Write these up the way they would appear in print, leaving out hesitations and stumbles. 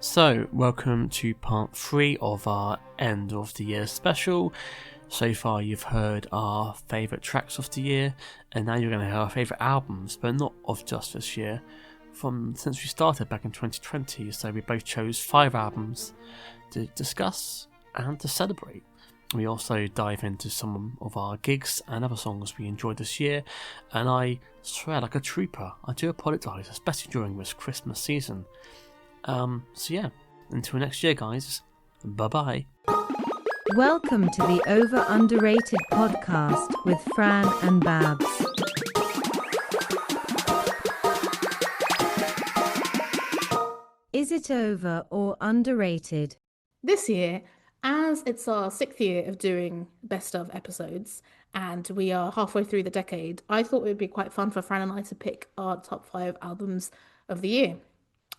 So, welcome to part 3 of our end of the year special. So far you've heard our favourite tracks of the year, and now you're going to hear our favourite albums, but not of just this year, from since we started back in 2020. So we both chose 5 albums to discuss and to celebrate. We also dive into some of our gigs and other songs we enjoyed this year, and I swear like a trooper, I do apologise, especially during this Christmas season. So yeah, until next year, guys. Bye-bye. Welcome to the Over Underrated podcast with Fran and Babs. Is it over or underrated? This year, as it's our 6th year of doing best of episodes, and we are halfway through the decade, I thought it would be quite fun for Fran and I to pick our top 5 albums of the year.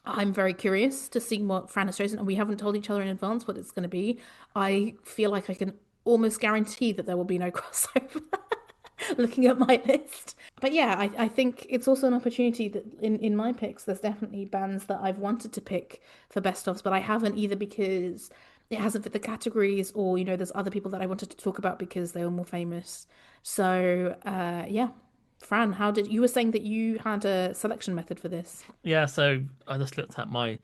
I'm very curious to see what Fran has chosen, and we haven't told each other in advance what it's going to be. I feel like I can almost guarantee that there will be no crossover looking at my list. But yeah, I think it's also an opportunity that in my picks, there's definitely bands that I've wanted to pick for best ofs, but I haven't, either because it hasn't fit the categories, or, there's other people that I wanted to talk about because they were more famous. So, yeah. Fran, you were saying that you had a selection method for this? Yeah, so I just looked at my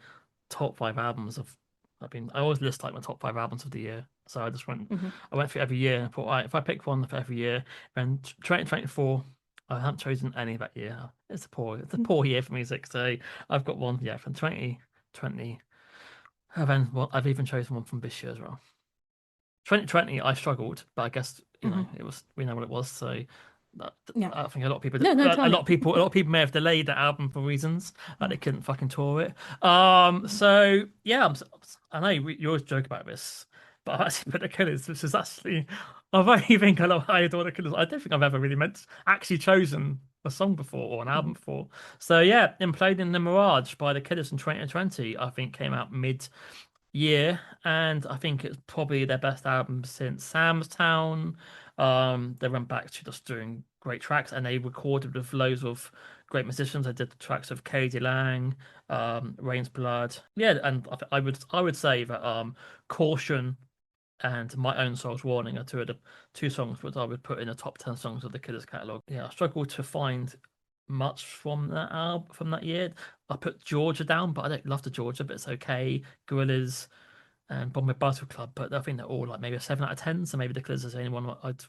top 5 albums I always list like my top 5 albums of the year. So I just I went through every year and I thought, right, if I pick one for every year, then 2024, I haven't chosen any of that year. It's a poor year for music. So I've got one, from 2020. I've even chosen one from this year as well. 2020, I struggled, but I guess we know what it was. So I think a lot of people, a lot of people may have delayed that album for reasons like they couldn't fucking tour it. So yeah, I know you always joke about this, but I've actually put the Killers, which is actually I think I adore the Killers. I don't think I've ever really actually chosen a song before or an album before. So yeah, Imploding the Mirage by the Killers in 2020, I think came out mid-year, and I think it's probably their best album since Sam's Town. They went back to just doing great tracks, and they recorded with loads of great musicians. I did the tracks of K.D. Lang, Rain's Blood. Yeah, and I would say that Caution and My Own Soul's Warning are two songs which I would put in the top 10 songs of the Killers catalogue. Yeah, I struggled to find much from that album from that year. I put Georgia down, but I don't love the Georgia, but it's okay. Gorillaz and Bombay Bicycle Club, but I think they're all like maybe a 7 out of 10. So maybe the Killers is the only one I'd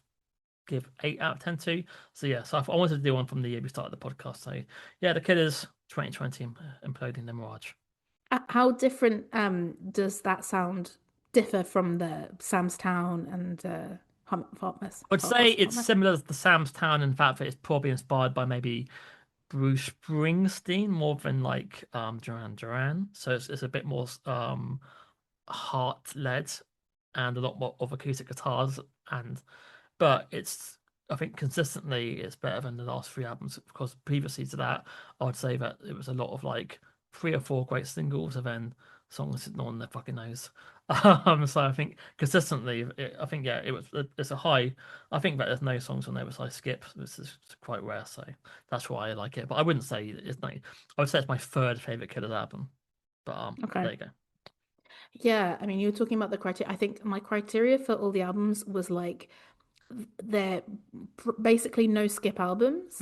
give 8 out of 10 to. So yeah, so I wanted to do one from the year we started the podcast. So yeah, the Killers 2020, Imploding the Mirage. How different does that sound differ from the Sam's Town and I'd say it's similar to the Sam's Town in fact that it's probably inspired by maybe Bruce Springsteen more than like Duran Duran. So it's a bit more heart led and a lot more of acoustic guitars, but I think consistently it's better than the last 3 albums, because previously to that I would say that it was a lot of like 3 or 4 great singles and then songs that no one fucking knows. So I think consistently it's a high. I think that there's no songs on there which I skip. This is quite rare, so that's why I like it. But I wouldn't say it's like, I would say it's my 3rd favorite Killers album. But okay. There you go. Yeah, I mean, you were talking about the criteria. I think my criteria for all the albums was like they're basically no skip albums.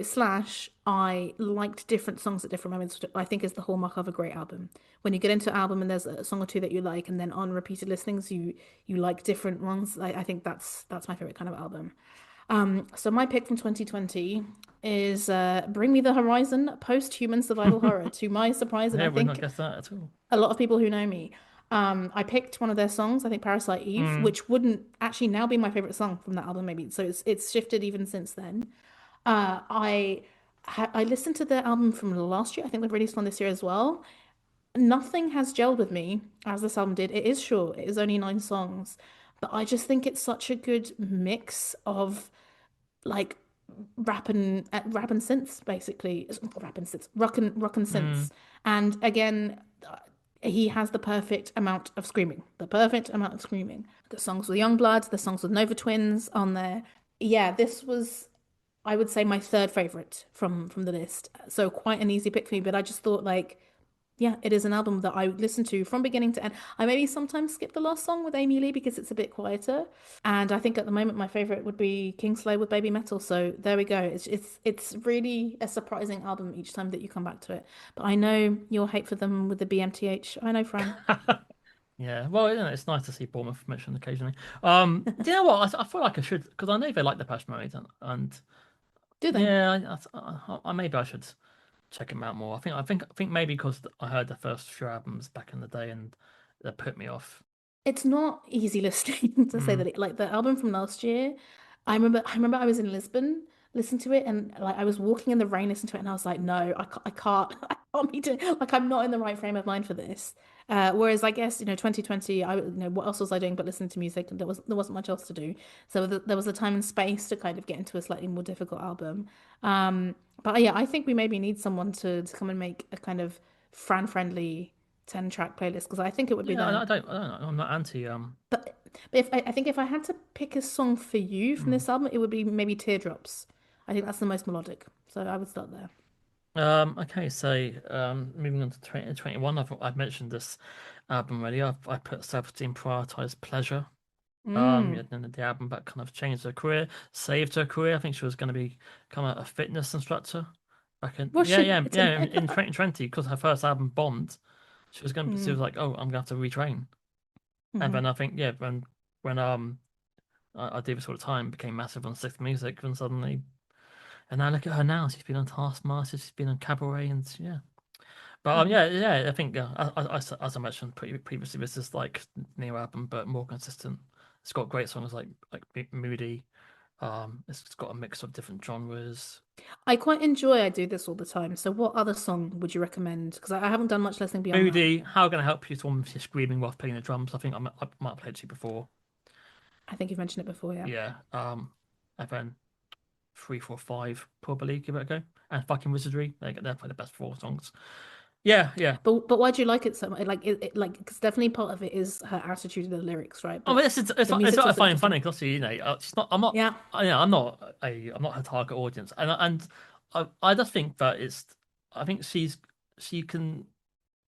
Slash, I liked different songs at different moments, which I think is the hallmark of a great album. When you get into an album and there's a song or two that you like, and then on repeated listenings you like different ones. I think that's my favorite kind of album. So my pick from 2020 is Bring Me the Horizon, post-human survival horror. To my surprise, and Yeah, I think not guess that at all. a lot of people who know me, I picked one of their songs, I think Parasite Eve, which wouldn't actually now be my favorite song from that album, maybe. So it's shifted even since then. I listened to the album from last year. I think they've released one this year as well. Nothing has gelled with me as this album did. It is short. It is only 9 songs, but I just think it's such a good mix of like rap and synths, basically. Rap and synths, rock and synths. And again, he has the perfect amount of screaming. The songs with Youngblood, the songs with Nova Twins on there. Yeah, this was, I would say, my 3rd favorite from the list. So quite an easy pick for me, but I just thought like Yeah, it is an album that I listen to from beginning to end. I maybe sometimes skip the last song with Amy Lee because it's a bit quieter. And I think at the moment my favorite would be Kingsley with Baby Metal. So there we go. It's really a surprising album each time that you come back to it. But I know your hate for them with the BMTH. I know, Fran. Yeah, well, it's nice to see Bournemouth mentioned occasionally. Do you know what? I feel like I should because I know they like the Depeche Mode, and Do they? yeah, maybe I should check him out more. I think maybe because I heard the first few albums back in the day and that put me off. It's not easy listening to say Mm. that like the album from last year. I remember I was in Lisbon, listened to it, and like I was walking in the rain, listening to it, and I was like, no, I can't, I can't be doing like I'm not in the right frame of mind for this. Whereas I guess 2020, what else was I doing but listening to music, and there wasn't much else to do. So there was a time and space to kind of get into a slightly more difficult album. But yeah, I think we maybe need someone to come and make a kind of Fran friendly 10-track playlist because I think it would be Yeah, there. I don't know. I'm not anti. But if I think if I had to pick a song for you from Mm. this album, it would be maybe Teardrops. I think that's the most melodic. So I would start there. Okay, so moving on to 2021, I've mentioned this album already. I put Self-Esteem Prioritize Pleasure. Mm. Yeah, then the album that kind of changed her career, saved her career. I think she was going to become a fitness instructor back in Was she? It's a in 2020 because her first album bombed. She mm. was like, oh, I'm gonna have to retrain. And Hmm. then I think when I do this all the time, became massive on Sixth Music, and suddenly and now look at her now. She's been on Taskmaster, she's been on Cabaret, and yeah. But Hmm. yeah. I think as I mentioned previously, this is like new album, but more consistent. It's got great songs like Moody. It's got a mix of different genres. I quite enjoy I do this all the time. So what other song would you recommend? Because I haven't done much listening beyond that. Moody, How Can I Help You? Someone she's screaming while playing the drums. I might have played it to you before. I think you've mentioned it before, yeah. Yeah. And then 345 probably give it a go. And fucking Wizardry. They're probably the best four songs. Yeah. But why do you like it so much? Like like because definitely part of it is her attitude of the lyrics, right? Oh, But but it's the it's music's what I also find interesting. funny because you know she's not. I'm not. Yeah. I'm not her target audience, and I just think that I think she can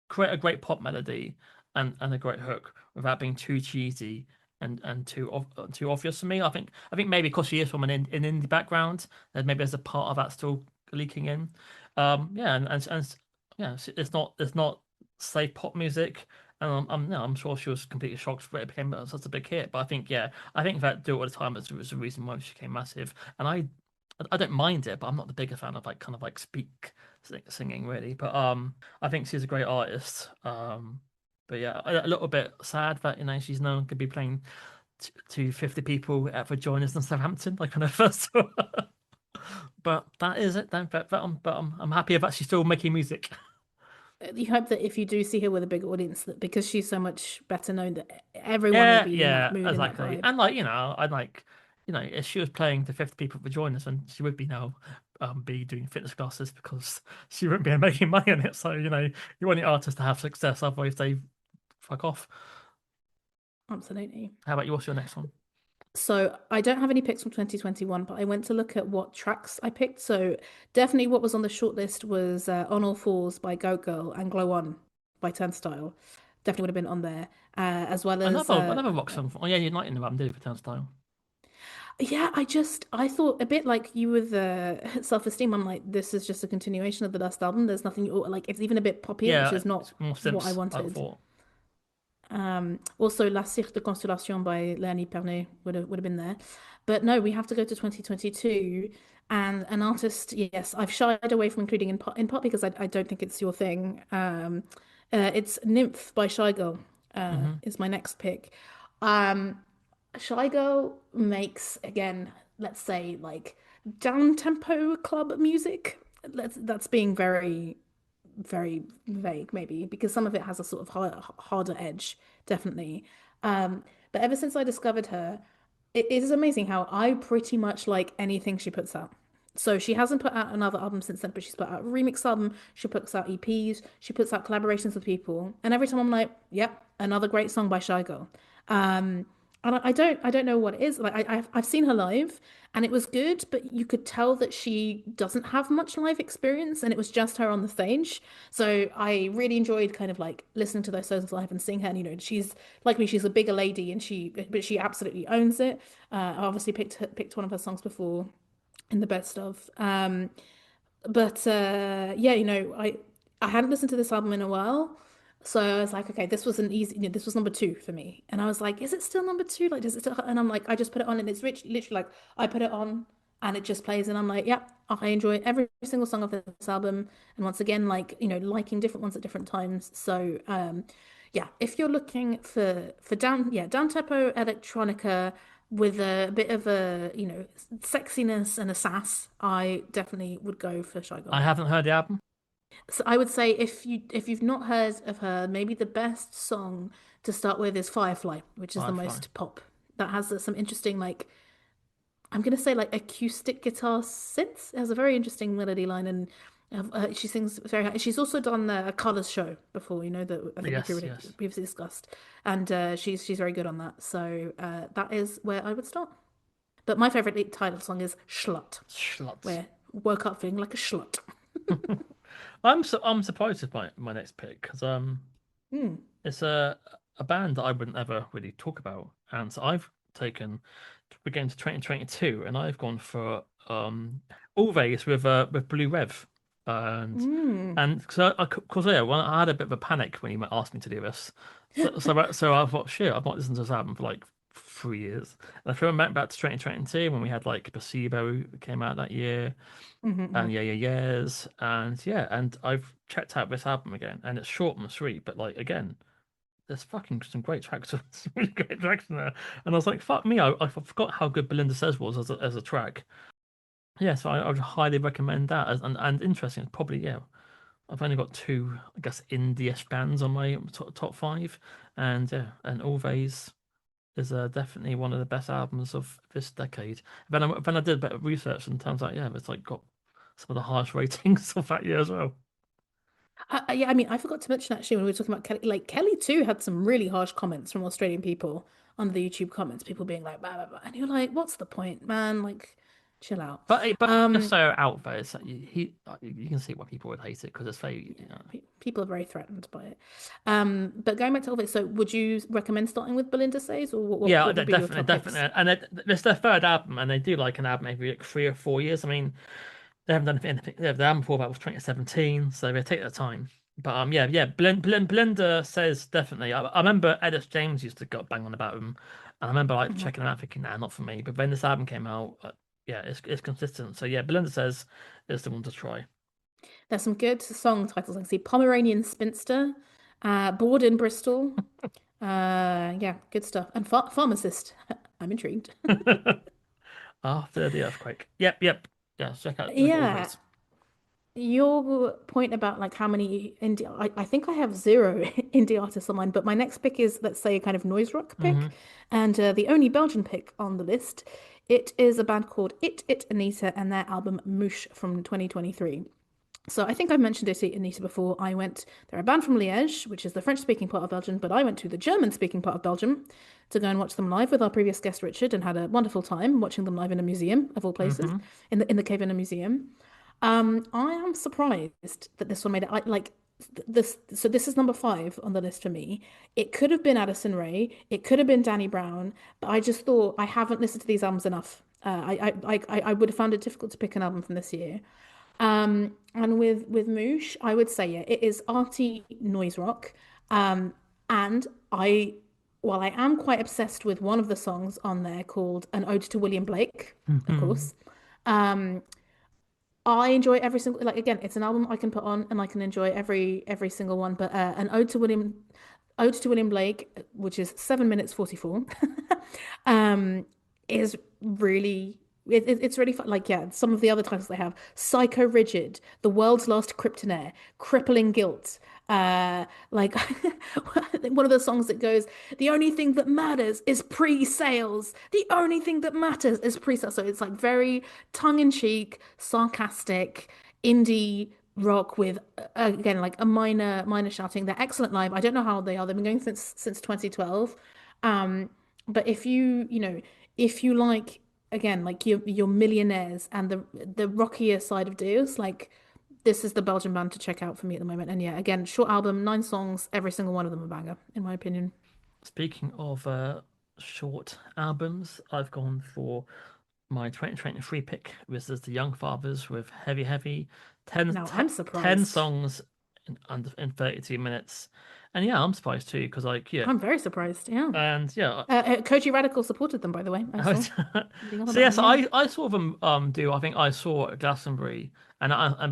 create a great pop melody and a great hook without being too cheesy and too obvious for me. I think maybe because she is from an indie background, that maybe there's a part of that still leaking in. Yeah, and yeah, it's not safe pop music. And I'm sure she was completely shocked that it became such a big hit. But I think that Do It All the Time was the reason why she became massive. And I don't mind it, but I'm not the bigger fan of like kind of like singing really. But I think she's a great artist. But yeah, a little bit sad that she's no longer be playing to 50 people at Rejoiners in Southampton like on her first tour. But that is it. Then. I'm happy that she's still making music. You hope that if you do see her with a big audience, that because she's so much better known, that everyone will Yeah, be in that yeah, mood, in that exactly. vibe. And like I'd like if she was playing to 50 people for join us, and she would be now be doing fitness classes because she wouldn't be making money on it. So you want the artist to have success, otherwise they fuck off. Absolutely. How about you? What's your next one? So I don't have any picks from 2021, but I went to look at what tracks I picked. So definitely what was on the shortlist was On All Fours by Goat Girl and Glow On by Turnstile. Definitely would have been on there. As well as Another rock song. Oh yeah, Uniting the Ram did it for Turnstile. yeah, I thought a bit like you with Self-Esteem. I'm like, this is just a continuation of the last album. There's nothing like it's even a bit poppier, which Yeah, is not it's more what I Sims, I wanted. thought. Also, La Cirque de Constellation by Léonie Pernet would have been there. But no, we have to go to 2022 and an artist, yes, I've shied away from including in part because I don't think it's your thing. It's Nymph by Shy Girl, Hmm. is my next pick. Um, Shy Girl makes, again, let's say like down tempo club music. That's being very vague, maybe, because some of it has a sort of harder edge, definitely. But ever since I discovered her, it is amazing how I pretty much like anything she puts out. So she hasn't put out another album since then, but she's put out a remix album, she puts out EPs, she puts out collaborations with people, and every time I'm like, yep, another great song by Shy Girl. Um, And I don't know what it is. Like I've seen her live and it was good, but you could tell that she doesn't have much live experience and it was just her on the stage. So I really enjoyed kind of like listening to those songs live and seeing her. And, she's like me, she's a bigger lady and she absolutely owns it. I obviously picked one of her songs before in the best of. But yeah, I hadn't listened to this album in a while. So I was like, okay, this was an easy, this was number two for me. And I was like, is it still number two? Like, does it still? And I'm like, I just put it on and it's literally like I put it on and it just plays and I'm like, yeah, I enjoy every single song of this album. And once again, like, liking different ones at different times. So yeah, if you're looking for down tempo electronica with a bit of a, sexiness and a sass, I definitely would go for Shy I Girl. haven't heard the album. So I would say if you've not heard of her, maybe the best song to start with is Firefly, which is the Firefly. most pop. That has some interesting like I'm gonna say like acoustic guitar synths. It has a very interesting melody line and she sings very high. She's also done a Colours show before, that I think we Yes, yes. previously discussed, and she's very good on that. So that is where I would start. But my favorite title song is Schlut, Schluts. where woke up feeling like a schlut. I'm surprised with my next pick because Hmm. it's a band that I wouldn't ever really talk about, and so I've taken we're getting to 2022, and I've gone for Always with Blue Rev, and Mm. because yeah, when I had a bit of a panic when you asked me to do this, so I thought shit, I've not listened to this album for like 3 years, and I went back to 2022 when we had like Placebo came out that year, Hmm. and yeahs, and yeah, and I've checked out this album again, and it's short and sweet, but like again, there's fucking some great tracks, some really great tracks in there. And I was like, fuck me, I forgot how good Belinda Says was as a track. Yeah, so I would highly recommend that. And interesting, it's probably yeah. I've only got two, I guess, indie-ish bands on my top five, and yeah, and Always is definitely one of the best albums of this decade. Then I did a bit of research, and turns out yeah, it's like got some of the highest ratings of that year as well. Yeah, I mean, I forgot to mention actually when we were talking about Kelly, like Kelly too had some really harsh comments from Australian people under the YouTube comments, people being like, blah, blah, blah. And you're like, what's the point, man? Like, chill out. But just Um, so out there, it's like you can see why people would hate it because it's very yeah, people are very threatened by it. But going back to Elvis, so would you recommend starting with Belinda Says, or what, what, yeah, what would be your top picks? definitely, and it's their third album, and they do like an album every like 3 or 4 years. I mean, they haven't done anything. Yeah, the album before that was 2017, so they take their time. But yeah. Blender says definitely. I remember Ellis James used to go bang on about him, and I remember like Mhm. checking them out, thinking, nah, not for me. But when this album came out, yeah, it's consistent. So yeah, Blender says is the one to try. There's some good song titles. I can see Pomeranian Spinster, Bored in Bristol. Yeah, good stuff. And Pharmacist. I'm intrigued. After the earthquake. Yep. Yeah, look at Yeah, Always. your point about like how many indie, I think I have zero indie artists on mine, but my next pick is, let's say, a kind of noise rock Hmm. pick, and the only Belgian pick on the list. It is a band called It Anita and their album Moosh from 2023. So I think I've mentioned it, Anita, before. They're a band from Liège, which is the French-speaking part of Belgium, but I went to the German-speaking part of Belgium to go and watch them live with our previous guest Richard, and had a wonderful time watching them live in a museum of all places, Hmm. in the cave in a museum. I am surprised that this one made it. I like this. So this is number five on the list for me. It could have been Addison Rae. It could have been Danny Brown. But I just thought I haven't listened to these albums enough. I would have found it difficult to pick an album from this year. And with Moosh, I would say yeah, it is arty noise rock. Um, and while I am quite obsessed with one of the songs on there called An Ode to William Blake, of Hmm. course. Um, I enjoy every single, like, again, it's an album I can put on and I can enjoy every single one. But an Ode to William Blake, which is 7 minutes 44, um, is really it's really fun. Like, yeah, some of the other titles they have: Psycho Rigid, The World's Last Kryptonaire, Crippling Guilt. Like one of the songs that goes, the only thing that matters is pre-sales. The only thing that matters is pre-sales. So it's like very tongue-in-cheek, sarcastic, indie rock with again like a minor shouting. They're excellent live. I don't know how old they are. They've been going since 2012. Um, But if you like again, like your millionaires and the rockier side of deals, like this is the Belgian band to check out for me at the moment. And yeah, again, short album, 9 songs, every single one of them a banger, in my opinion. Speaking of short albums, I've gone for my 2023 pick, which is the Young Fathers with Heavy Heavy, 10, Now I'm 10 surprised. songs in 32 minutes. And yeah, I'm surprised too, because like, yeah, I'm very surprised. Yeah. and yeah, Koji Radical supported them, by the way. I saw reading up so about yes, them. Yeah. I saw them do. I think I saw at Glastonbury, and then I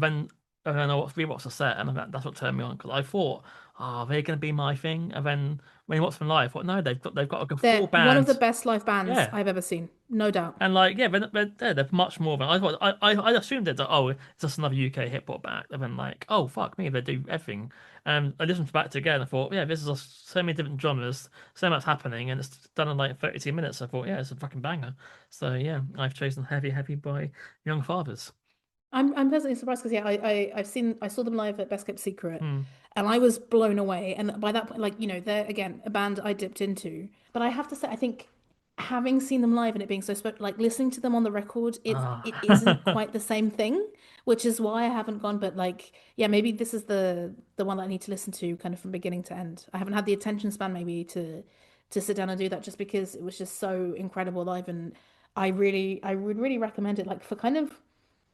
rewatched the set, and that's what turned me on because I thought, oh, they're going to be my thing, and then when you watch them live, what? No, they've got a good full They're one of the band, best live bands yeah, I've ever seen, no doubt. and like yeah, they're much more than I thought. I assumed that oh, it's just another UK hip hop act, and then like oh fuck me, they do everything. And I listened back to it again, and I thought yeah, this is so many different genres, so much happening, and it's done in like 32 minutes. I thought yeah, it's a fucking banger. So yeah, I've chosen Heavy Heavy by Young Fathers. I'm pleasantly surprised because yeah, I saw them live at Best Kept Secret, Hmm. and I was blown away. And by that point, like they're again a band I dipped into. But I have to say, I think having seen them live and it being so special, like listening to them on the record, it isn't Ah. quite the same thing, which is why I haven't gone. But like, yeah, maybe this is the one that I need to listen to kind of from beginning to end. I haven't had the attention span maybe to sit down and do that just because it was just so incredible live, and I would really recommend it. Like for kind of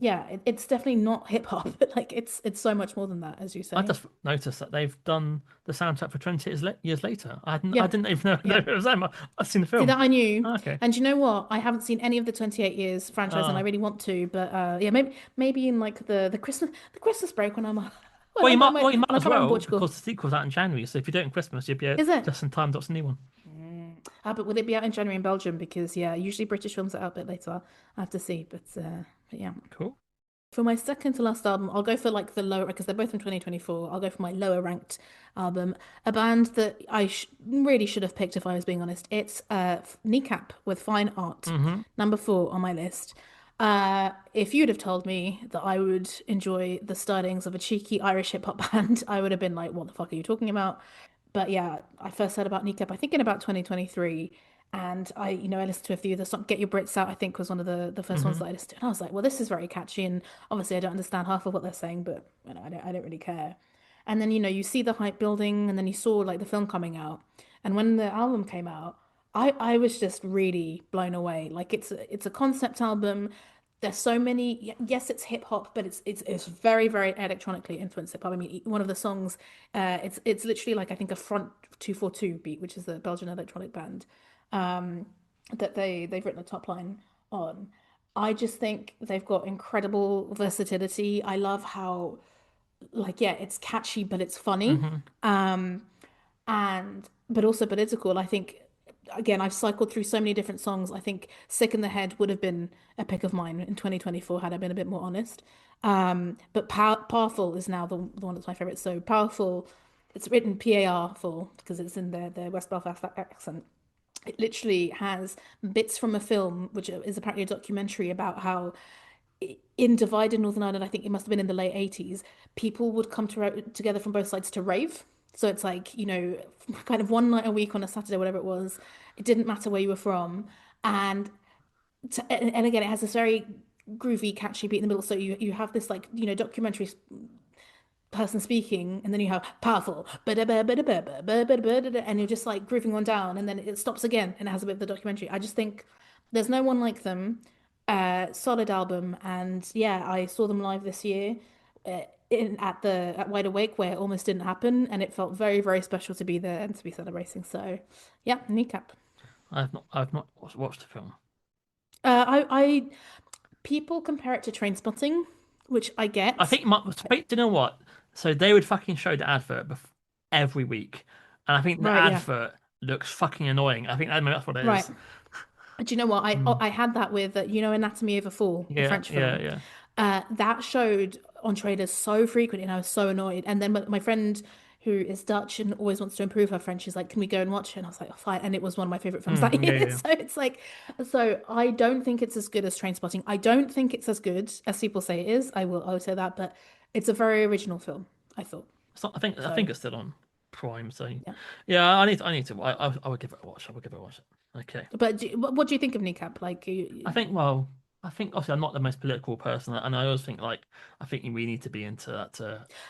yeah, it's definitely not hip hop, but like it's so much more than that, as you I say. just noticed that they've done the soundtrack for 20 years later. I Yeah, didn't even know yeah. it was them. I've seen the See film. that I knew. Ah, okay. And you know what? I haven't seen any of the 28 years franchise and I Uh, really want to, but yeah, maybe in like the Christmas break when I'm well, when you might I as come back from well Portugal. because the sequel's out in January. So if you do it in Christmas, you'll be Is it? just in time to watch the new one. But will it be out in January in Belgium? Because yeah, usually British films are out a bit later. I have to see, but yeah. Cool. For my second to last album, I'll go for like the lower because they're both from 2024. I'll go for my lower ranked album, a band that I sh really should have picked if I was being honest. It's Kneecap with Fine Art, Mm-hmm. number 4 on my list. If you'd have told me that I would enjoy the startings of a cheeky Irish hip hop band, I would have been like, "What the fuck are you talking about?" But yeah, I first heard about Kneecap, I think in about 2023. And I listened to a few. The song "Get Your Brits Out," I think, was one of the first ones Mm-hmm. that I listened to. And I was like, well, this is very catchy. And obviously, I don't understand half of what they're saying, but I don't really care. And then, you see the hype building, and then you saw like the film coming out. And when the album came out, I was just really blown away. Like it's a concept album. There's so many. Yes, it's hip hop, but it's very very electronically influenced hip hop. I mean, one of the songs, it's literally like I think a Front 242 beat, which is the Belgian electronic band, um, that they've written a top line on. I just think they've got incredible versatility. I love how like yeah, it's catchy but it's funny. Mm-hmm. Um, and but also political. I think again, I've cycled through so many different songs. I think Sick in the Head would have been a pick of mine in 2024 had I been a bit more honest. But Powerful is now the one that's my favorite. So Powerful, it's written PAR-ful because it's in their West Belfast accent. It literally has bits from a film, which is apparently a documentary about how in divided Northern Ireland, I think it must have been in the late 80s, people would come together from both sides to rave. So it's like, kind of one night a week on a Saturday, whatever it was. It didn't matter where you were from. And and again, it has this very groovy, catchy beat in the middle. So you have this like, documentary person speaking, and then you have powerful, and you're just like grooving on down, and then it stops again and it has a bit of the documentary. I just think there's no one like them. Solid album, and yeah, I saw them live this year at Wide Awake where it almost didn't happen, and it felt very, very special to be there and to be celebrating. So yeah, Kneecap. I've not watched the film. I people compare it to Trainspotting, which I I get. think do you know what? So they would fucking show the advert every week, and I think the Right, yeah. advert looks fucking annoying. I think that's what it Right. is. Do you know what? I Mm. I had that with Anatomy of a Fall, the Yeah, French yeah, film. yeah. That showed on trailers so frequently, and I was so annoyed. And then my friend, who is Dutch and always wants to improve her French, she's like, "Can we go and watch it?" And I was like, "Oh, fine." And it was one of my favorite films that Yeah, year. yeah. So it's like, so I don't think it's as good as Trainspotting. I don't think it's as good as people say it is. I will say that, but it's a very original film, I thought. I think So it's still on. prime. So yeah, I need to. I would give it a watch. I would give it a watch. Okay. But what do you think of Kneecap? Like, I think obviously I'm not the most political person, and I always think like I think we need to be into that.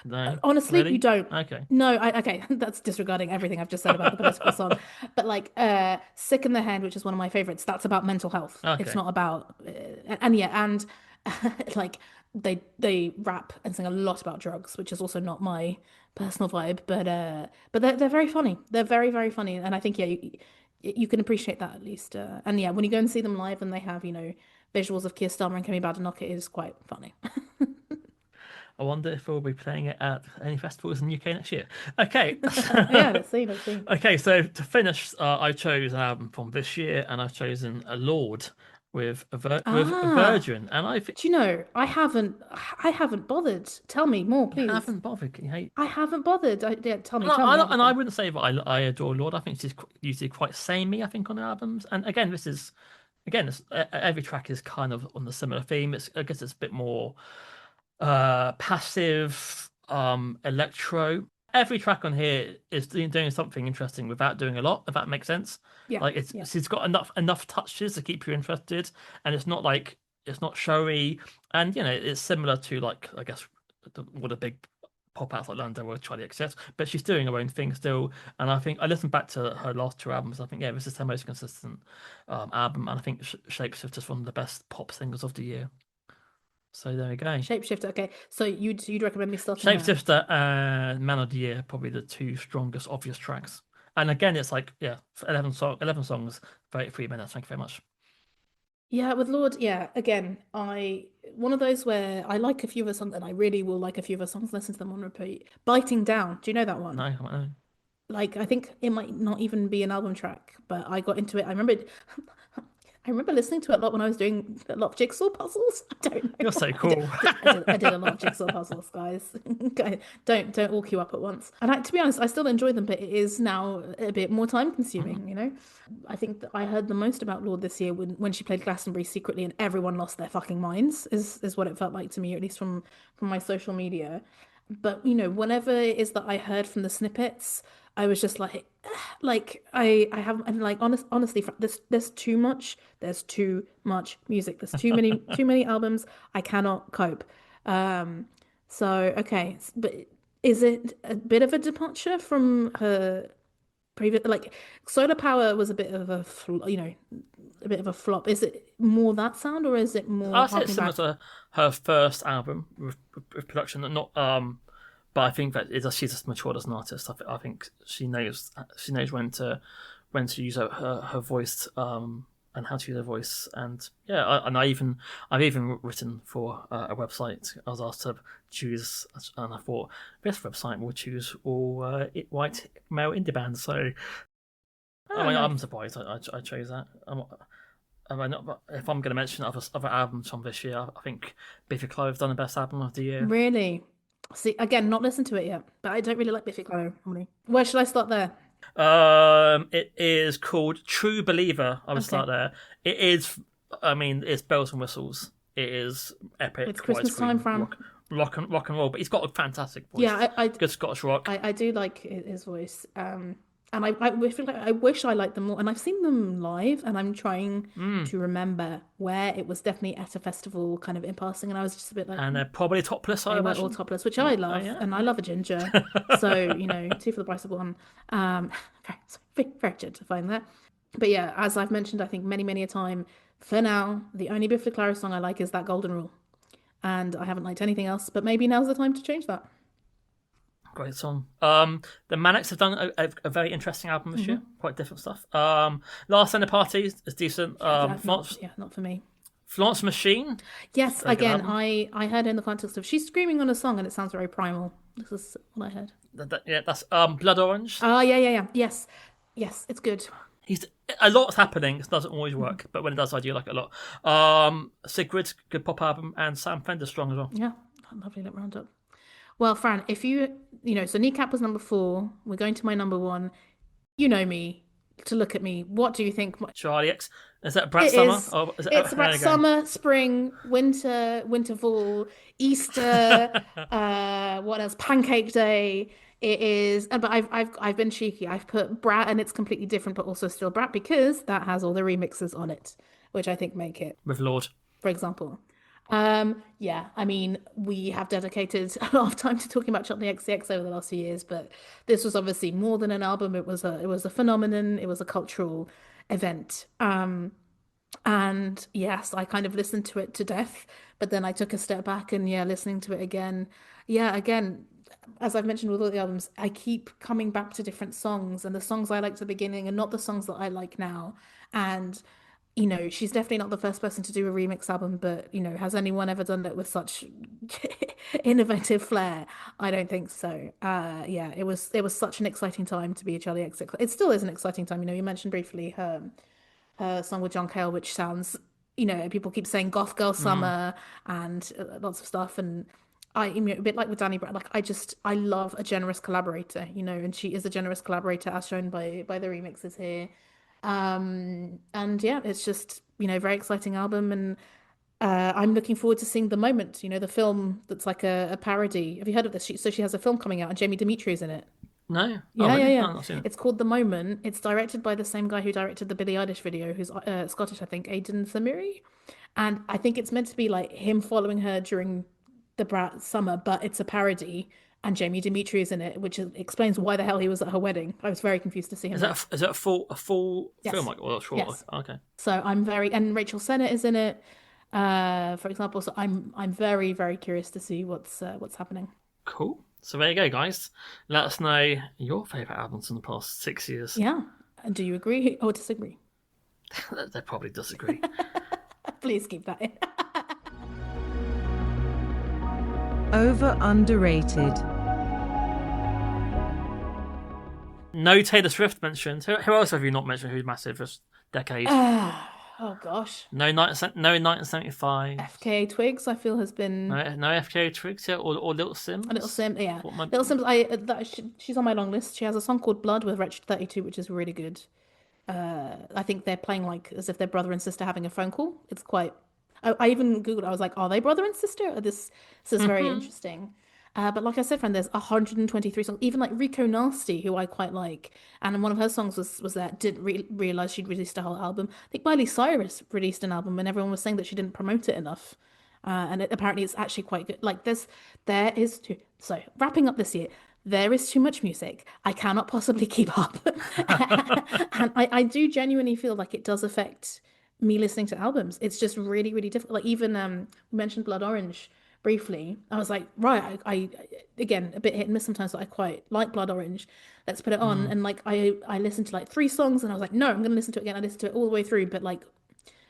No, honestly, really? you don't. Okay. No, okay, that's disregarding everything I've just said about the political song. But like, "Sick in the Head," which is one of my favorites, that's about mental health. It's Okay. not about, and yeah, and like they rap and sing a lot about drugs, which is also not my personal vibe. But they're very funny. They're very very funny, and I think yeah, you can appreciate that at least. And yeah, when you go and see them live and they have visuals of Keir Starmer and Kemi Badenoch, it is quite funny. I wonder if we'll be playing it at any festivals in the UK next year. Okay. Yeah, let's see, let's see. Okay, so to finish, I chose an album from this year, and I've chosen a Lord with with a Virgin, and I think Do you know, I haven't bothered. Tell me more, you please. haven't bothered. I haven't bothered. Yeah, tell me, And tell me and I everything. wouldn't say that I adore Lord. I think she's usually quite samey, I think, on the albums. And again, every track is kind of on the similar theme. I guess it's a bit more passive, electro. Every track on here is doing something interesting without doing a lot, if that makes sense. Yeah, Like yeah. she's got enough touches to keep you interested, and it's not showy, and it's similar to like I guess what a big pop outs like London or Charlie XS, but she's doing her own thing still. And I think I listened back to her last two albums. I think this is her most consistent album, and I think Shapeshifter is one of the best pop singles of the year. So there we go. Shapeshifter. Okay, so you'd recommend me starting there? Shapeshifter and Man of the Year, probably the two strongest obvious tracks. And again, it's like 11 songs, 33 minutes. Thank you very much. Yeah, with Lord, yeah, again, one of those where I like a few of her songs and I really will like a few of her songs, listen to them on repeat. Biting Down, do you know that one? No, I don't know. Like, I think it might not even be an album track, but I got into it. I remember listening to it a lot when I was doing a lot of jigsaw puzzles. I don't know. You're so why. cool. I did a lot of jigsaw puzzles, guys. Don't all queue up at once. And to be honest, I still enjoy them, but it is now a bit more time consuming, I think that I heard the most about Lord this year when she played Glastonbury secretly and everyone lost their fucking minds, is what it felt like to me, at least from my social media. But whenever it is that I heard from the snippets, I was just like I have, and like honestly, there's too much. There's too much music. There's too many albums. I cannot cope. So okay, but is it a bit of a departure from her previous? Like Solar Power was a bit of a bit of a flop. Is it more that sound, or is it more I'd say it's harking similar back? to her first album with production, not but I think that she's just matured as an artist. I think she knows when to use her voice and how to use her voice. And yeah, I've even written for a website. I was asked to choose, and I thought this website will choose all white male indie bands. So I'm surprised I chose that. If I'm going to mention other albums from this year, I think Biffy Clyro have done the best album of the year. Really? See, again, not listened to it yet, but I don't really like Biffy Clyro. Where should I start there? It is called True Believer. I would start there. It is, it's bells and whistles. It is epic. It's Christmas time, Fran. Rock and roll, but he's got a fantastic voice. Yeah, good Scottish rock. I do like his voice. And I feel like I wish I liked them more. And I've seen them live, and I'm trying to remember where. It was definitely at a festival, kind of in passing, and I was just a bit like. And they're probably topless. They were all topless, which I love, and I love a ginger. So two for the price of one. Very gentrifying there. But yeah, as I've mentioned, I think many a time. For now, the only Biff DeClaro song I like is that Golden Rule, and I haven't liked anything else. But maybe now's the time to change that. Great song. The Manics have done a very interesting album this year. Quite different stuff. Last Dinner Party is decent. Not for me. Florence Machine. Yes, again, I heard in the context of she's screaming on a song and it sounds very primal. This is what I heard. That's Blood Orange. Oh, yeah. Yes, it's good. A lot's happening. It doesn't always work, but when it does, I do like it a lot. Sigrid, good pop album, and Sam Fender, strong as well. Yeah, lovely little roundup. Well, Fran, if so Kneecap was number 4. We're going to my number 1. You know me, to look at me. What do you think? Charlie X. Is that Brat Summer? It's Brat Summer, spring, winter, fall, Easter, what else? Pancake Day. It is, but I've been cheeky. I've put Brat, and it's completely different, but also still Brat because that has all the remixes on it, which I think make it, with Lord. for example. Yeah, I mean, we have dedicated a lot of time to talking about Chutney XCX over the last few years, but this was obviously more than an album. It was a phenomenon. It was a cultural event. And yes, I kind of listened to it to death, but then I took a step back and yeah, listening to it again. Yeah, again, as I've mentioned with all the albums, I keep coming back to different songs, and the songs I liked at the beginning are not the songs that I like now. And she's definitely not the first person to do a remix album, but has anyone ever done it with such innovative flair? I don't think so. Yeah, it was such an exciting time to be a Charlie XX. It still is an exciting time. You mentioned briefly her song with John Cale, which sounds, people keep saying Goth Girl Mm. Summer and lots of stuff. And a bit like with Danny Brown, like I love a generous collaborator, and she is a generous collaborator as shown by the remixes here. And yeah, it's just, very exciting album. And I'm looking forward to seeing The Moment, the film that's like a parody. Have you heard of this? She has a film coming out and Jamie Demetriou's in it. No? Oh, Yeah, yeah, really? No, yeah. I've not seen it. It's called The Moment. It's directed by the same guy who directed the Billie Eilish video, who's Scottish, I think, Aidan Samiri. And I think it's meant to be like him following her during the Brat summer, but it's a parody, and Jamie Demetriou is in it, which explains why the hell he was at her wedding. I was very confused to see him Is there. that a full film Yes, like or short? yes. Okay, So I'm very, and Rachel Sennett is in it, for example. So I'm very, very curious to see what's happening. cool. So there you go, guys. Let us know your favorite albums from the past 6 years. Yeah. And do you agree or disagree? They probably disagree. Please keep that in. Over underrated. No Taylor Swift mentioned. Who else have you not mentioned who's massive this decade? Oh gosh. No 1975. FKA Twigs, I feel, has been No FKA Twigs yet, or Little Sims. a Little Sim. Yeah, What my, Little Sims. She's on my long list. She has a song called Blood with Wretched 32, which is really good. I think they're playing like as if they're brother and sister having a phone call. It's quite. I even Googled. I was like, are they brother and sister? This is very Mhm. interesting. But like I said, friend, there's 123 songs. Even like Rico Nasty, who I quite like, and one of her songs was that didn't realize she'd released a whole album. I think Miley Cyrus released an album, and everyone was saying that she didn't promote it enough. And apparently it's actually quite good. Like there is too. So wrapping up this year, there is too much music. I cannot possibly keep up. And I do genuinely feel like it does affect me listening to albums. It's just really, really difficult. Like even we mentioned Blood Orange briefly. I was like, right, I again a bit hit and miss sometimes, but I quite like Blood Orange. Let's put it on. Mm. And like I listened to like three songs and I was like, no, I'm gonna listen to it again. I listened to it all the way through, but like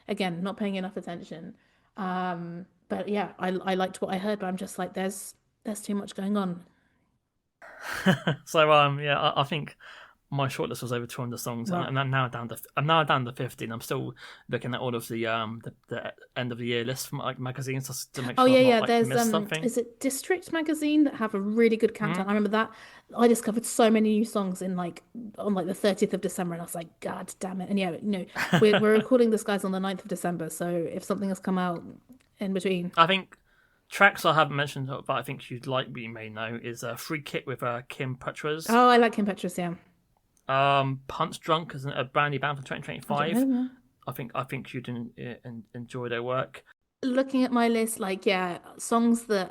again, not paying enough attention. But yeah, I liked what I heard, but I'm just like, there's too much going on. So yeah, I think my shortlist was over 200 songs, Right. and I'm now down to 50, and I'm still looking at all of the end of the year list from like magazines just to make Oh sure yeah, I've not yeah. like There's missed something. is it District magazine that have a really good countdown. Mm. I remember that. I discovered so many new songs in like on like the 30th of December, and I was like, God damn it. And yeah, we're recording this guys on the 9th of December, so if something has come out in between. I think tracks I haven't mentioned, but I think you'd like we may know is Free Kit with Kim Petras. Oh, I like Kim Petras, yeah. Punch Drunk is a brand new band from I don't 2025. know. I think you'd enjoy their work. Looking at my list, like yeah, songs that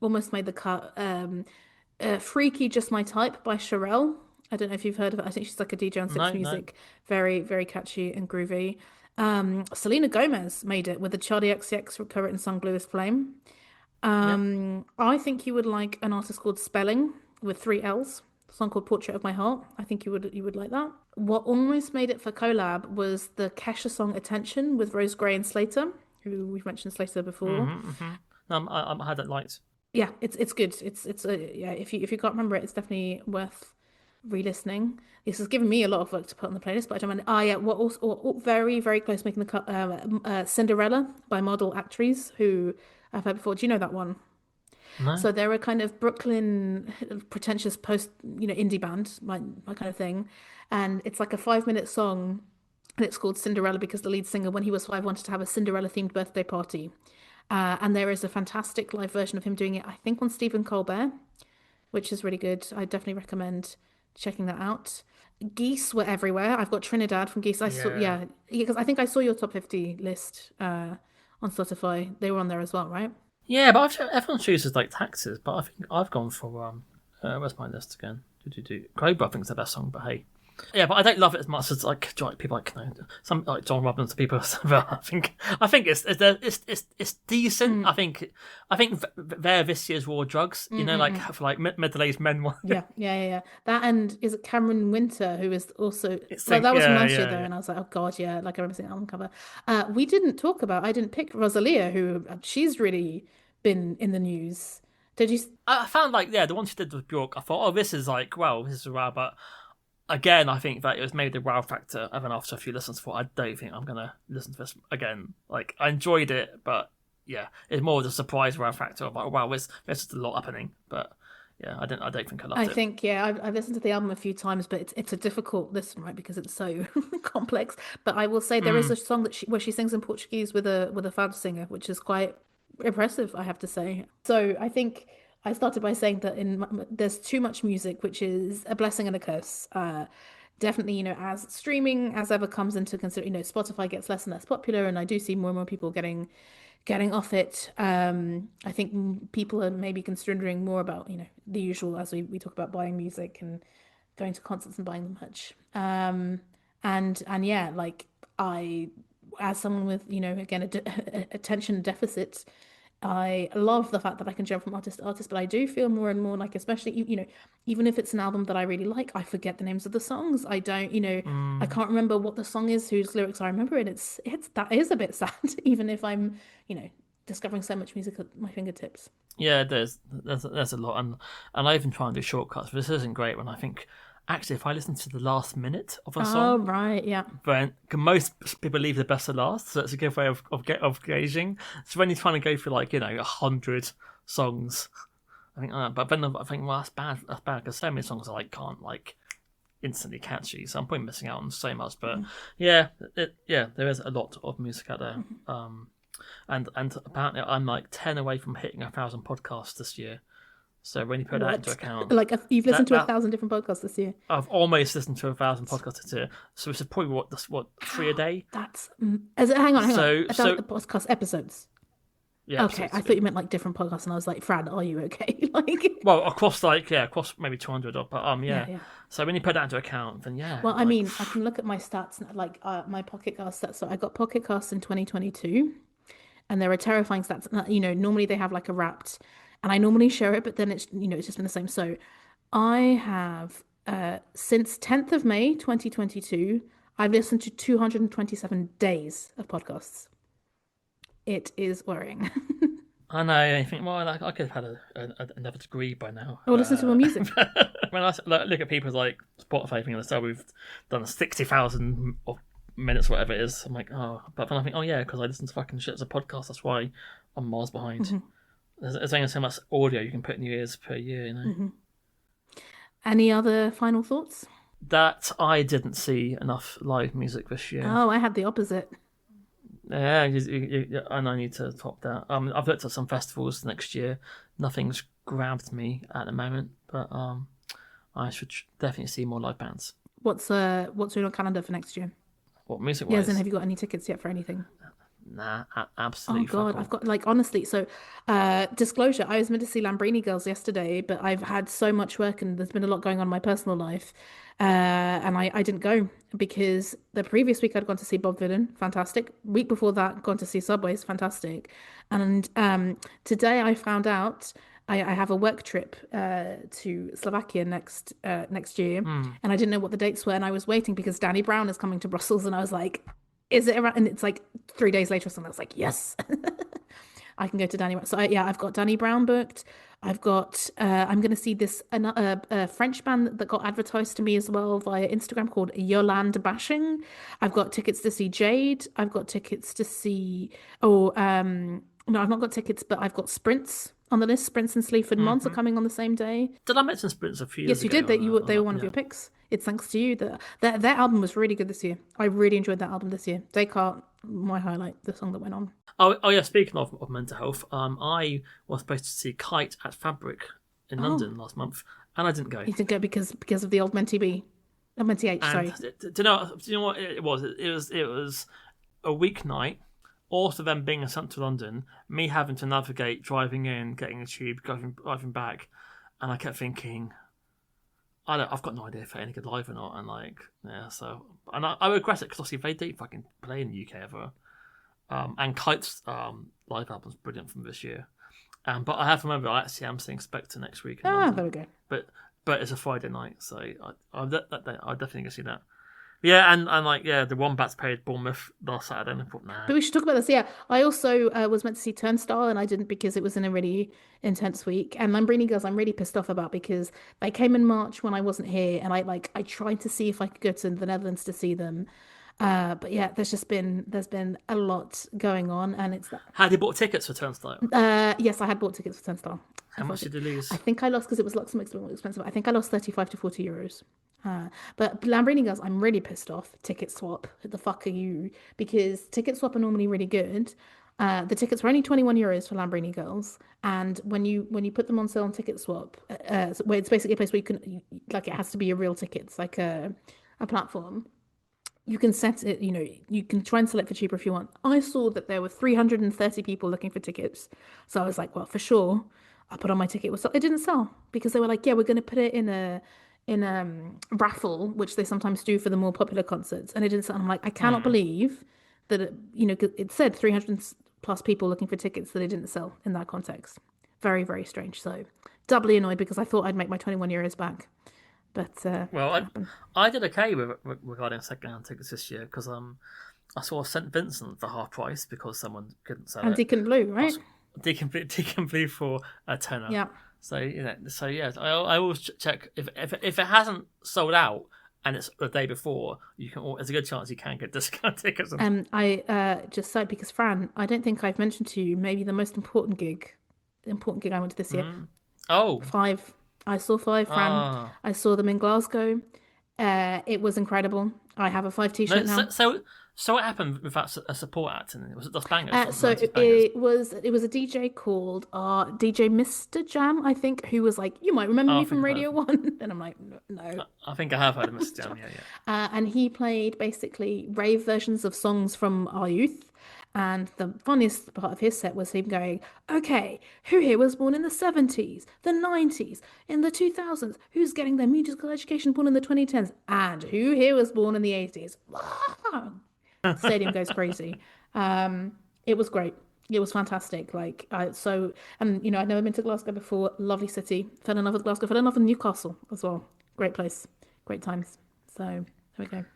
almost made the cut. Freaky Just My Type by Sherelle. I don't know if you've heard of it. I think she's like a DJ on Six No, no. Music. Very, very catchy and groovy. Selena Gomez made it with the Charlie XCX co-written song Bluest Flame. Yep. I think you would like an artist called Spelling with three L's. A song called Portrait of My Heart. I think you would like that. What almost made it for collab was the Kesha song Attention with Rose Gray and Slater, who we've mentioned Slater before. Mm-hmm. No, I had that liked. Yeah, it's good. Yeah. If you can't remember it, it's definitely worth re-listening. This has given me a lot of work to put on the playlist, but I don't mind. Ah, yeah. What also very very close making the cut? Cinderella by Model Actrice, who I've heard before. Do you know that one? No. So they're a kind of Brooklyn pretentious post indie band, my kind of thing, and it's like a 5 minute song, and it's called Cinderella because the lead singer, when he was 5, wanted to have a Cinderella themed birthday party. And there is a fantastic live version of him doing it, I think, on Stephen Colbert, which is really good. I definitely recommend checking that out. Geese were everywhere. I've got Trinidad from Geese. I saw, Yeah. because I think I saw your top 50 list on Spotify. They were on there as well, right? Yeah, but everyone chooses like taxes, but I think I've gone for where's my list again? Cobra I think is the best song, but hey. Yeah, but I don't love it as much as like people like some like John Robbins people. I think it's decent. I think they're this year's Raw Drugs. You know, like for like middle-aged men one. Yeah. That, and is it Cameron Winter, who is also It's well, that was from last year though, yeah. and I was like, oh god, yeah, like I remember seeing that album cover. We didn't talk about. I didn't pick Rosalia, who she's really been in the news. Did you? I found like the one she did with Bjork. I thought, oh, this is like this is wow, but again, I think that it was maybe the wow factor. And then after a few listens, I don't think I'm gonna listen to this again. Like I enjoyed it, but yeah, it's more the surprise wow factor of like, wow, there's just a lot happening. But yeah, I don't think I loved it. I think I've listened to the album a few times, but it's a difficult listen, right? Because it's so complex. But I will say there is a song that where she sings in Portuguese with a fado singer, which is quite impressive, I have to say. So I think I started by saying that there's too much music, which is a blessing and a curse. Definitely, as streaming as ever comes into consider, Spotify gets less and less popular, and I do see more and more people getting off it. I think people are maybe considering more about, the usual as we talk about buying music and going to concerts and buying the merch. And yeah, like I, as someone with, again, attention deficit, I love the fact that I can jump from artist to artist, but I do feel more and more like, especially, even if it's an album that I really like, I forget the names of the songs. I don't, I can't remember what the song is, whose lyrics I remember, and that is a bit sad, even if I'm, discovering so much music at my fingertips. Yeah, there's a lot, and I even try and do shortcuts. But this isn't great when I think. Actually, if I listen to the last minute of a song, Oh, right, yeah. then most people leave the best to last, so it's a good way of gauging. So when you're trying to go for like 100 songs, I think, but then I think well that's bad because so many songs I can't instantly catchy, so I'm probably missing out on so much. But yeah, there is a lot of music out there, and apparently I'm like 10 away from hitting 1,000 podcasts this year. So when you put that into account, like you've listened to 1,000 different podcasts this year. I've almost listened to 1,000 podcasts this year. So it's probably what 3 a day. That's hang on. So 1,000 podcast episodes. Yeah. Okay, I thought you meant like different podcasts, and I was like, Fran, are you okay? Well, across maybe 200, but Yeah. So when you put that into account, then yeah. Well, I mean, I can look at my stats, like my Pocket Cast stats. So I got Pocket Casts in 2022, and there are terrifying stats. Normally they have like a Wrapped, and I normally share it, but then it's just been the same. So I have since 10th of May 2022, I've listened to 227 days of podcasts. It is worrying. I know. I think, well, I could have had another degree by now. Or listen to more music. When I look at people's like Spotify thing, and we've done 60,000 minutes, whatever it is, I'm like, oh. But then I think, oh yeah, because I listen to fucking shit as a podcast. That's why I'm miles behind. Mm-hmm. There's only so much audio you can put in your ears per year, Mm-hmm. Any other final thoughts? That I didn't see enough live music this year. Oh, I had the opposite. Yeah, and I need to top that. I've looked at some festivals next year. Nothing's grabbed me at the moment, but I should definitely see more live bands. What's on your calendar for next year? What music-wise? Yes, and have you got any tickets yet for anything? Nah, absolutely. Oh God, I've got honestly. So, disclosure: I was meant to see Lambrini Girls yesterday, but I've had so much work and there's been a lot going on in my personal life, and I didn't go because the previous week I'd gone to see Bob Dylan, fantastic. Week before that, gone to see Subways, fantastic, and today I found out I have a work trip to Slovakia next year, and I didn't know what the dates were, and I was waiting because Danny Brown is coming to Brussels, and I was like, is it around? And it's like 3 days later or something. I was like, yes, I can go to Danny Brown. So I've got Danny Brown booked. I've got I'm going to see this French band that got advertised to me as well via Instagram called Yolande Bashing. I've got tickets to see Jade. I've got tickets to see no, I've not got tickets, but I've got Sprints on the list. Sprints and Sleaford Mons are coming on the same day. Did I mention Sprints a few years Yes, you ago? did. They were one of your picks. It's thanks to you that their album was really good this year. I really enjoyed that album this year. Descartes, my highlight, the song that went on. Oh yeah. Speaking of mental health, I was supposed to see Kite at Fabric in London last month, and I didn't go. You didn't go because of the old Menti B. Menti H, sorry. Do you know what it was? It was a weeknight. Also, them being in central London, me having to navigate, driving in, getting a tube, driving back, and I kept thinking, I've got no idea if any good live or not, and I regret it because obviously they don't fucking play in the UK ever. And Kite's live album's brilliant from this year. But I have to remember I actually am seeing Spectre next week in London. There we go. But it's a Friday night, so I'll definitely go see that. Yeah, and the Wombats played Bournemouth last Saturday, and I thought, nah. But we should talk about this. Yeah, I also was meant to see Turnstile, and I didn't because it was in a really intense week. And Lambrini Girls, I'm really pissed off about because they came in March when I wasn't here, and I tried to see if I could go to the Netherlands to see them. But yeah, there's been a lot going on, and it's that. Had you bought tickets for Turnstile? Yes, I had bought tickets for Turnstile. How much did you lose? I think I lost because it was lots more expensive. I think I lost 35 to 40 euros. But Lambrini Girls, I'm really pissed off. Ticket Swap, the fuck are you? Because Ticket Swap are normally really good. The tickets were only 21 euros for Lambrini Girls, and when you put them on sale on Ticket Swap, where it's basically a place where it has to be a real ticket. It's like a platform. You can set it, you can try and select for cheaper if you want. I saw that there were 330 people looking for tickets. So I was like, well, for sure, I put on my ticket. It didn't sell because they were like, yeah, we're going to put it in a raffle, which they sometimes do for the more popular concerts. And it didn't sell. I'm like, I cannot believe that, it said 300 plus people looking for tickets that it didn't sell in that context. Very, very strange. So doubly annoyed because I thought I'd make my 21 euros back. But I did okay regarding second-hand tickets this year because I saw St. Vincent for half price because someone couldn't sell it. And Deacon Blue, right? Deacon Blue for a tenner. Yeah. So I always check if it hasn't sold out and it's the day before, there's a good chance you can get discount tickets. I just said because Fran, I don't think I've mentioned to you maybe the most important gig I went to this year. Oh, Five. I saw Five, Fran. I saw them in Glasgow. It was incredible. I have a Five t-shirt now. So what happened without a support act? And was it just bangers? It was a DJ called DJ Mr. Jam, I think, who was like, you might remember me from Radio 1. And I'm like, no. I think I have heard of Mr. Jam, yeah. And he played basically rave versions of songs from our youth. And the funniest part of his set was him going, okay, who here was born in the 70s, the 90s, in the 2000s? Who's getting their musical education born in the 2010s? And who here was born in the 80s? The stadium goes crazy. It was great. It was fantastic. I'd never been to Glasgow before. Lovely city. Fell in love with Glasgow. Fell in love with Newcastle as well. Great place. Great times. So there we go.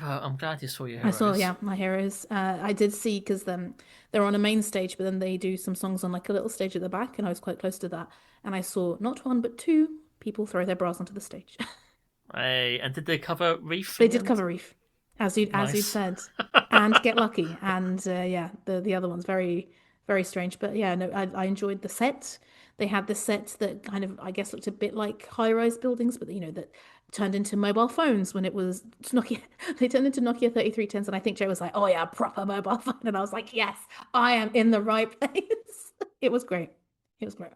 Well, I'm glad you saw your heroes. I saw, my heroes. I did see because they're on a main stage, but then they do some songs on like a little stage at the back, and I was quite close to that. And I saw not one but two people throw their bras onto the stage. Hey, and did they cover Reef? They did cover Reef, as you said, and Get Lucky, and the other one's very, very strange. But yeah, no, I enjoyed the set. They had this set that kind of, I guess, looked a bit like high-rise buildings, but that turned into mobile phones when it was Nokia. They turned into Nokia 3310s, and I think Joe was like, oh yeah, proper mobile phone. And I was like, yes, I am in the right place. It was great. Thanks for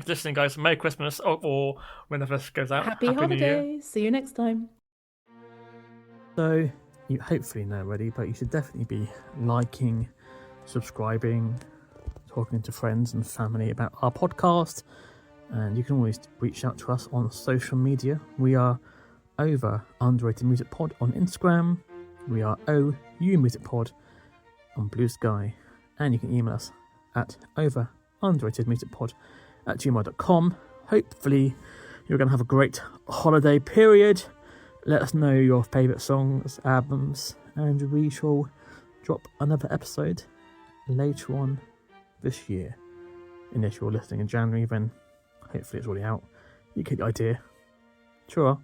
listening, guys. Merry Christmas, or whenever this goes out. Happy holidays. See you next time. So, you hopefully know already, but you should definitely be liking, subscribing, talking to friends and family about our podcast. And you can always reach out to us on social media. We are Over Underrated Music Pod on Instagram. We are OU Music Pod on Blue Sky. And you can email us at overunderatedmusicpod@gmail.com. Hopefully you're going to have a great holiday period. Let us know your favourite songs, albums, and we shall drop another episode later on this year. And if you're listening in January, then hopefully it's already out. You get the idea. Sure.